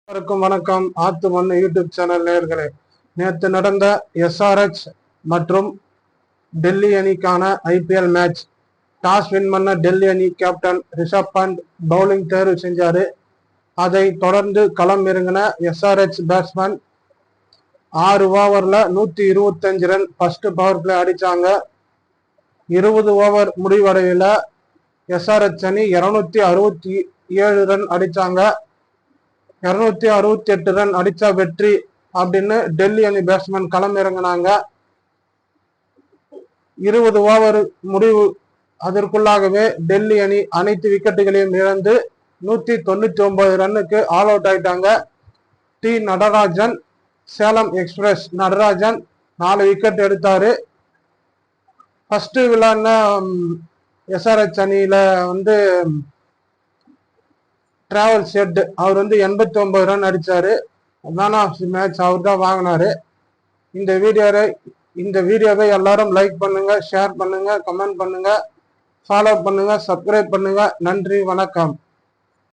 அனைவருக்கும் வணக்கம். ஆத்து மண்ணு யூடியூப் சேனல் நேயர்களே, நேற்று நடந்த எஸ்ஆர்எச் மற்றும் டெல்லி அணிக்கான ஐபிஎல் மேட்ச். டாஸ் வின் பண்ண டெல்லி அணி கேப்டன் ரிஷப் பண்ட் பவுலிங் தேர்வு செஞ்சாரு. அதை தொடர்ந்து களம் இறங்கின எஸ்ஆர்எச் பேட்ஸ்மேன் 6 ஓவர்ல 125 ரன் ஃபர்ஸ்ட் பவர் பிளே அடிச்சாங்க. 20 ஓவர் முடிவடையில எஸ்ஆர்எச் அணி 267 ரன் அடிச்சாங்க. 268 ரன் அடிச்சா வெற்றி அப்படின்னு டெல்லி அணி பேட்ஸ்மேன் களம் இறங்கினாங்க. 20 ஓவர் முடிவு அதற்குள்ளாகவே டெல்லி அணி அனைத்து விக்கெட்டுகளையும் இழந்து 199 ரன்னுக்கு ஆல் அவுட் ஆயிட்டாங்க. T Natarajan, Salem express Natarajan 4 wicket எடுத்தாரு. ஃபர்ஸ்ட் விளையாடின எஸ்ஆர்எச் அணியில டிராவல் ஷெட் அவர் 89 ரன் அடிச்சாரு. மேன் ஆஃப் தி மேட்ச் அவர் தான் வாங்கினாரு. இந்த வீடியோவை எல்லாரும் லைக் பண்ணுங்க, ஷேர் பண்ணுங்க, கமெண்ட் பண்ணுங்க, ஃபாலோ பண்ணுங்க, சப்ஸ்கிரைப் பண்ணுங்க. நன்றி, வணக்கம்.